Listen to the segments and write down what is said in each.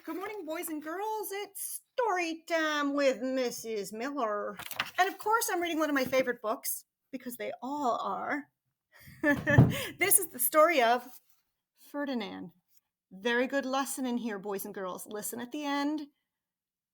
Good morning, boys and girls. It's story time with Mrs. Miller. And of course, I'm reading one of my favorite books because they all are. This is the story of Ferdinand. Very good lesson in here, boys and girls. Listen at the end.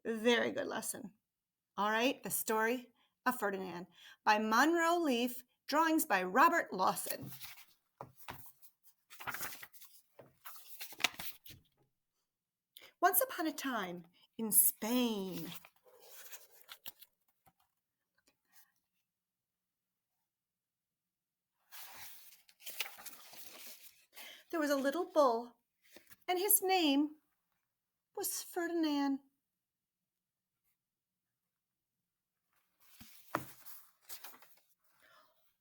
Very good lesson. All right, the story of Ferdinand by Monro Leaf, drawings by Robert Lawson. Once upon a time in Spain, there was a little bull, and his name was Ferdinand.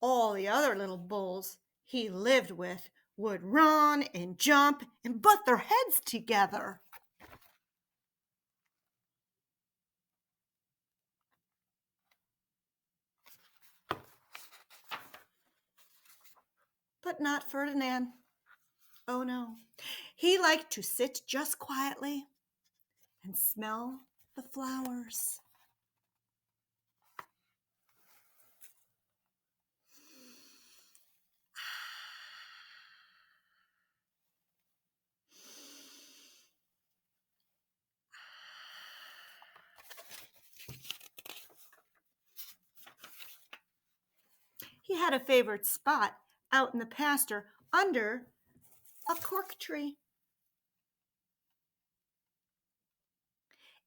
All the other little bulls he lived with would run and jump and butt their heads together. But not Ferdinand. Oh no. He liked to sit just quietly and smell the flowers. He had a favorite spot out in the pasture under a cork tree.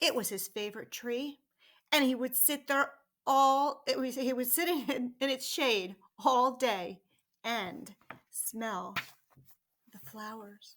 It was his favorite tree, and he would sit there he was sitting in its shade all day and smell the flowers.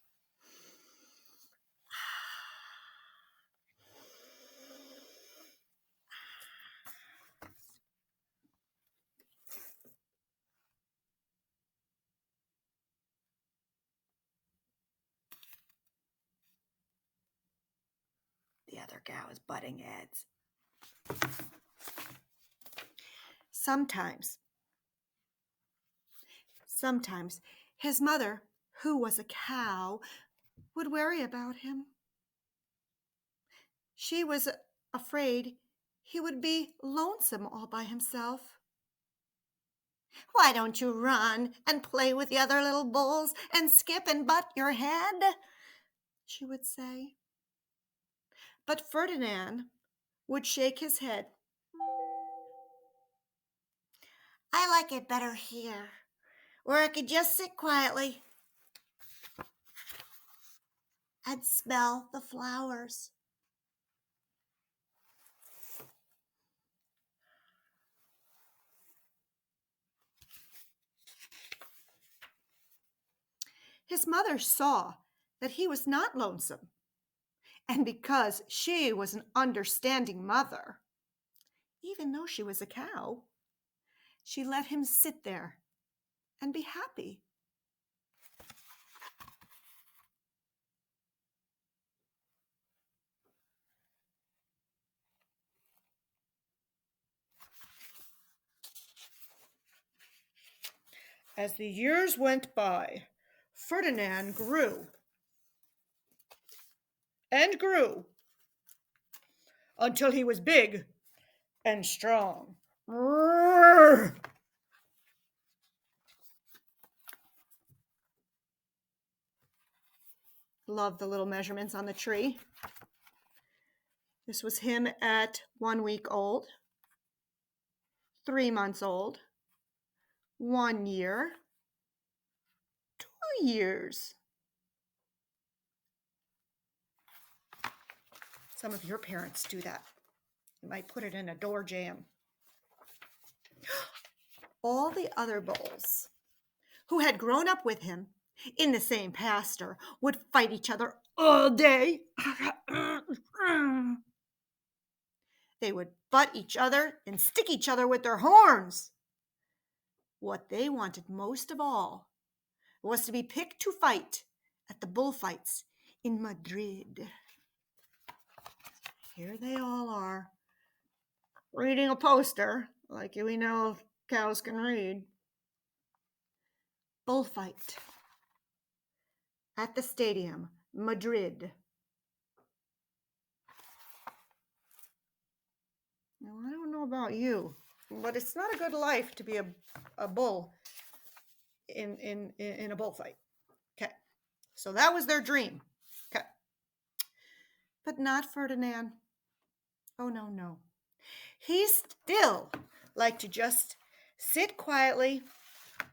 The other cow is butting heads. Sometimes his mother, who was a cow, would worry about him. She was afraid he would be lonesome all by himself. "Why don't you run and play with the other little bulls and skip and butt your head?" she would say. But Ferdinand would shake his head. "I like it better here, where I could just sit quietly and smell the flowers." His mother saw that he was not lonesome, and because she was an understanding mother, even though she was a cow, she let him sit there and be happy. As the years went by, Ferdinand grew and grew until he was big and strong. Love the little measurements on the tree. This was him at 1 week old, 3 months old, 1 year, 2 years. Some of your parents do that. You might put it in a door jamb. All the other bulls who had grown up with him in the same pasture would fight each other all day. They would butt each other and stick each other with their horns. What they wanted most of all was to be picked to fight at the bullfights in Madrid. Here they all are, reading a poster, like we know cows can read. Bullfight at the stadium, Madrid. Now, I don't know about you, but it's not a good life to be a bull in a bullfight. Okay. So that was their dream. Okay. But not Ferdinand. Oh, no, no. He still liked to just sit quietly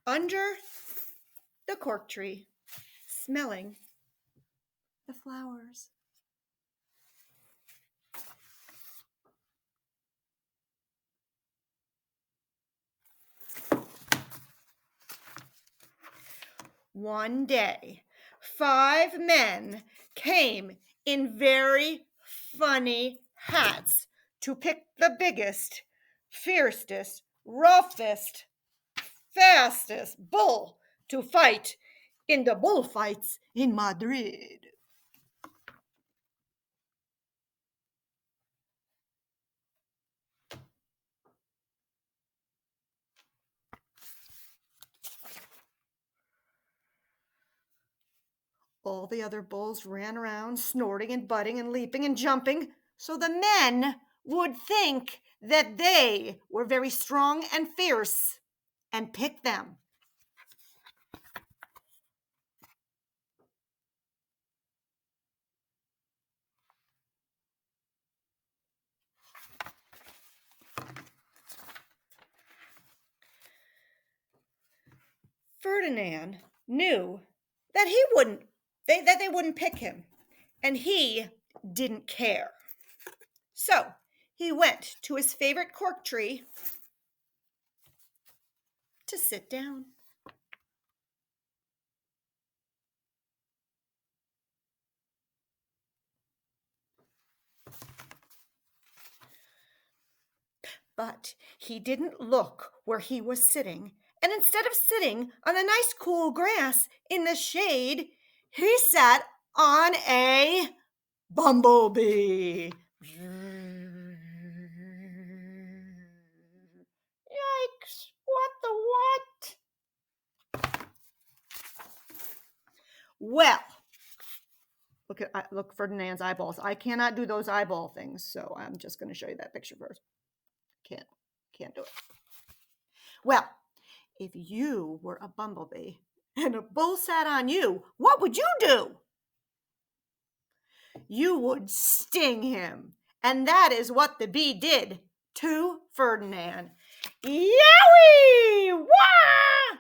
under the cork tree, smelling the flowers. One day, 5 men came in very funny hats to pick the biggest, fiercest, roughest, fastest bull to fight in the bullfights in Madrid. All the other bulls ran around, snorting and butting and leaping and jumping, so the men would think that they were very strong and fierce and pick them. Ferdinand knew that they wouldn't pick him, and he didn't care. So he went to his favorite cork tree to sit down. But he didn't look where he was sitting, and instead of sitting on the nice cool grass in the shade, he sat on a bumblebee. Yikes, what the what? Well, look Ferdinand's eyeballs. I cannot do those eyeball things, so I'm just going to show you that picture first. Can't do it. Well, if you were a bumblebee and a bull sat on you, what would you do? You would sting him. And that is what the bee did to Ferdinand. Yowie! Wah!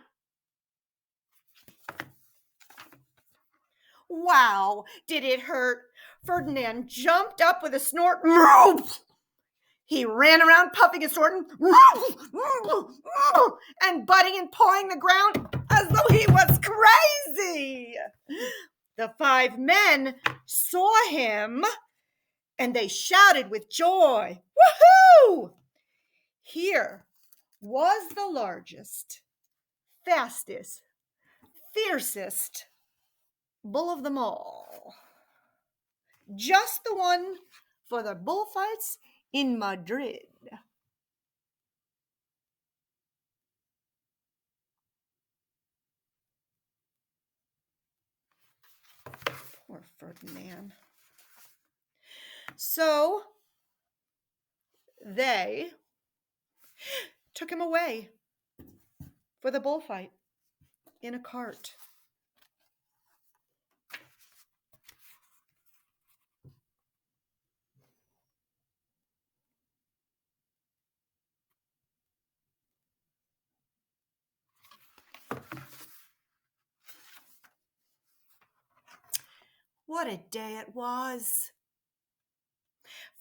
Wow, did it hurt? Ferdinand jumped up with a snort. He ran around puffing and snorting and butting and pawing the ground as though he was crazy. The 5 men saw him and they shouted with joy. Woohoo! Here was the largest, fastest, fiercest bull of them all. Just the one for the bullfights in Madrid. Poor Ferdinand. So they took him away for the bullfight in a cart. What a day it was.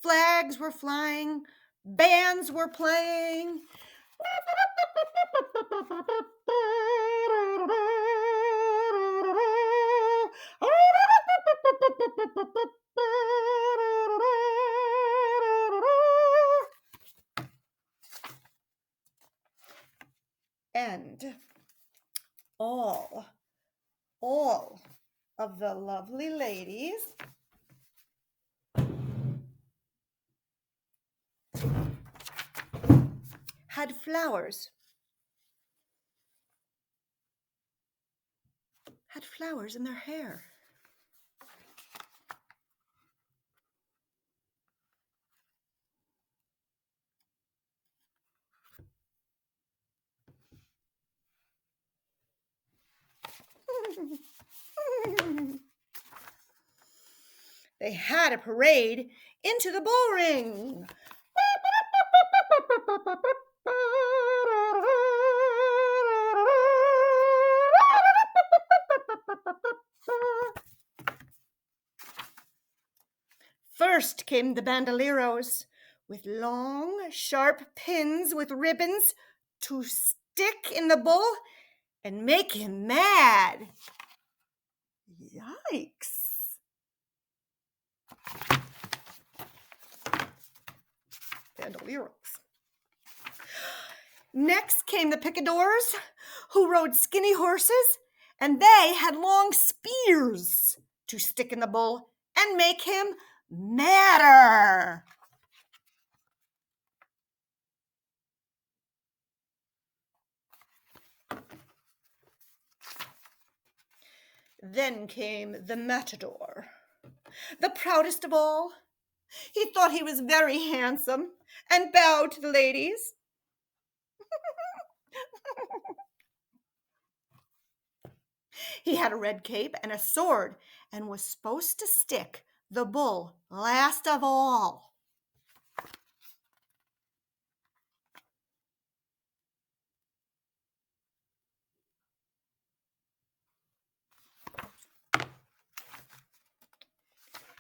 Flags were flying, bands were playing. And all of the lovely ladies had flowers in their hair. They had a parade into the bull ring. First came the bandoleros with long, sharp pins with ribbons to stick in the bull and make him mad. Yikes. Bandoleros. Next came the picadors, who rode skinny horses, and they had long spears to stick in the bull and make him madder. Then came the matador, the proudest of all. He thought he was very handsome and bowed to the ladies. He had a red cape and a sword and was supposed to stick the bull last of all.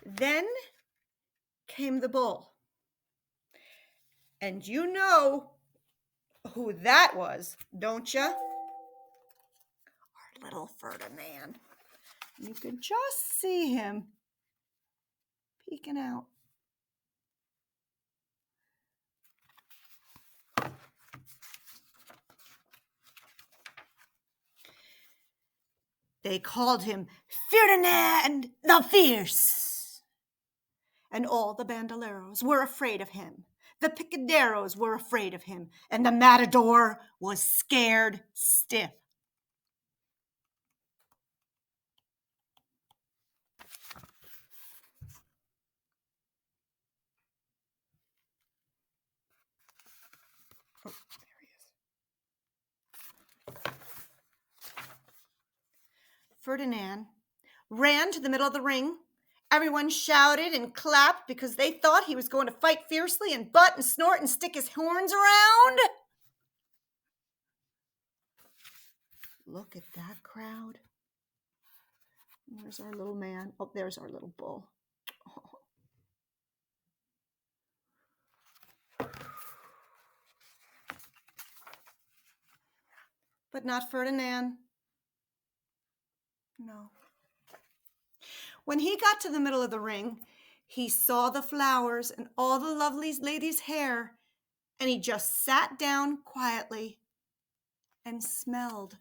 Then came the bull. And you know who that was, don't you? Our little Ferdinand. You could just see him peeking out. They called him Ferdinand the Fierce. And all the bandoleros were afraid of him. The picaderos were afraid of him. And the matador was scared stiff. Oh, there he is. Ferdinand ran to the middle of the ring. Everyone shouted and clapped because they thought he was going to fight fiercely and butt and snort and stick his horns around. Look at that crowd. Where's our little man? Oh, there's our little bull. Oh. But not Ferdinand. No. When he got to the middle of the ring, he saw the flowers and all the lovely ladies' hair, and he just sat down quietly and smelled.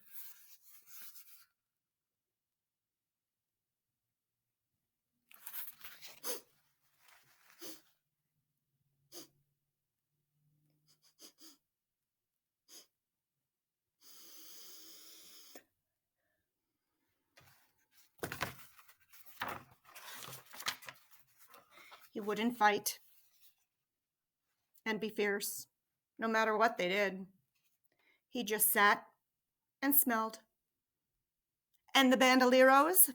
He wouldn't fight and be fierce, no matter what they did. He just sat and smelled. And the bandoleros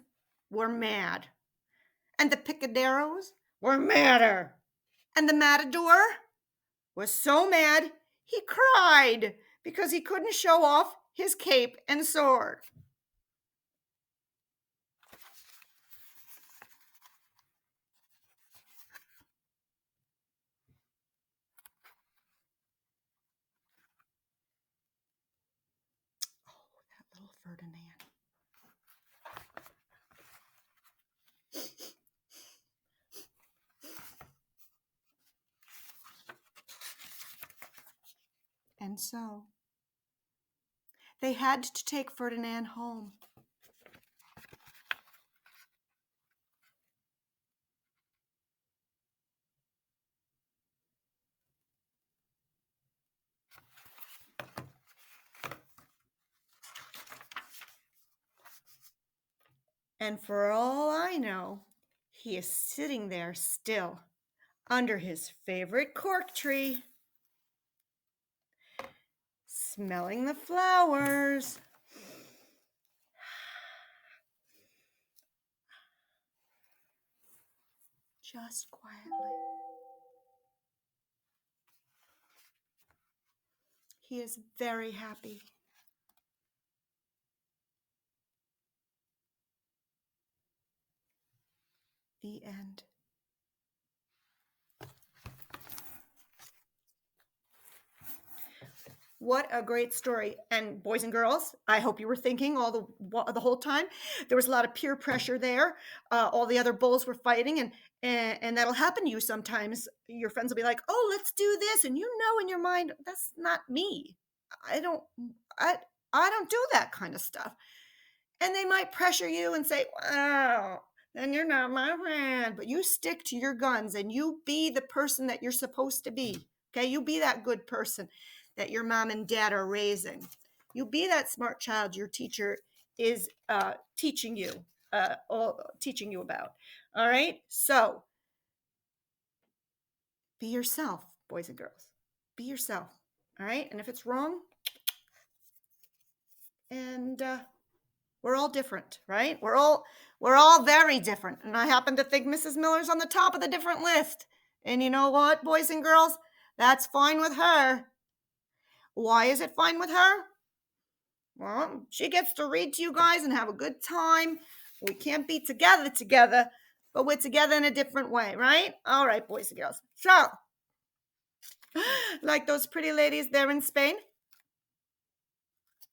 were mad. And the picaderos were madder. And the matador was so mad he cried because he couldn't show off his cape and sword. Little Ferdinand. And so they had to take Ferdinand home. And for all I know, he is sitting there still under his favorite cork tree, smelling the flowers just quietly. He is very happy. The end. What a great story. And boys and girls, I hope you were thinking the whole time. There was a lot of peer pressure there. All the other bulls were fighting, and that'll happen to you sometimes. Your friends will be like, "Oh, let's do this," and you know in your mind, that's not me. I don't I I don't do that kind of stuff. And they might pressure you and say, "Wow, then you're not my friend." But you stick to your guns and you be the person that you're supposed to be. Okay, you be that good person that your mom and dad are raising. You be that smart child your teacher is teaching you about. All right, so be yourself, boys and girls. Be yourself. All right, and if it's wrong, and we're all different, right? We're all very different. And I happen to think Mrs. Miller's on the top of the different list. And you know what, boys and girls? That's fine with her. Why is it fine with her? Well, she gets to read to you guys and have a good time. We can't be together, but we're together in a different way, right? All right, boys and girls. So, like those pretty ladies there in Spain,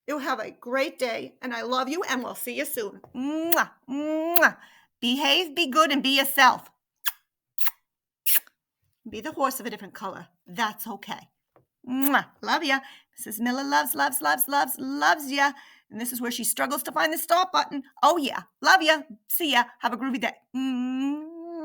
you have a great day, and I love you, and we'll see you soon. Mwah, mwah. Behave, be good, and be yourself. Be the horse of a different color. That's okay. Mwah. Love ya. Mrs. Miller loves ya. And this is where she struggles to find the stop button. Oh, yeah. Love ya. See ya. Have a groovy day. Mwah.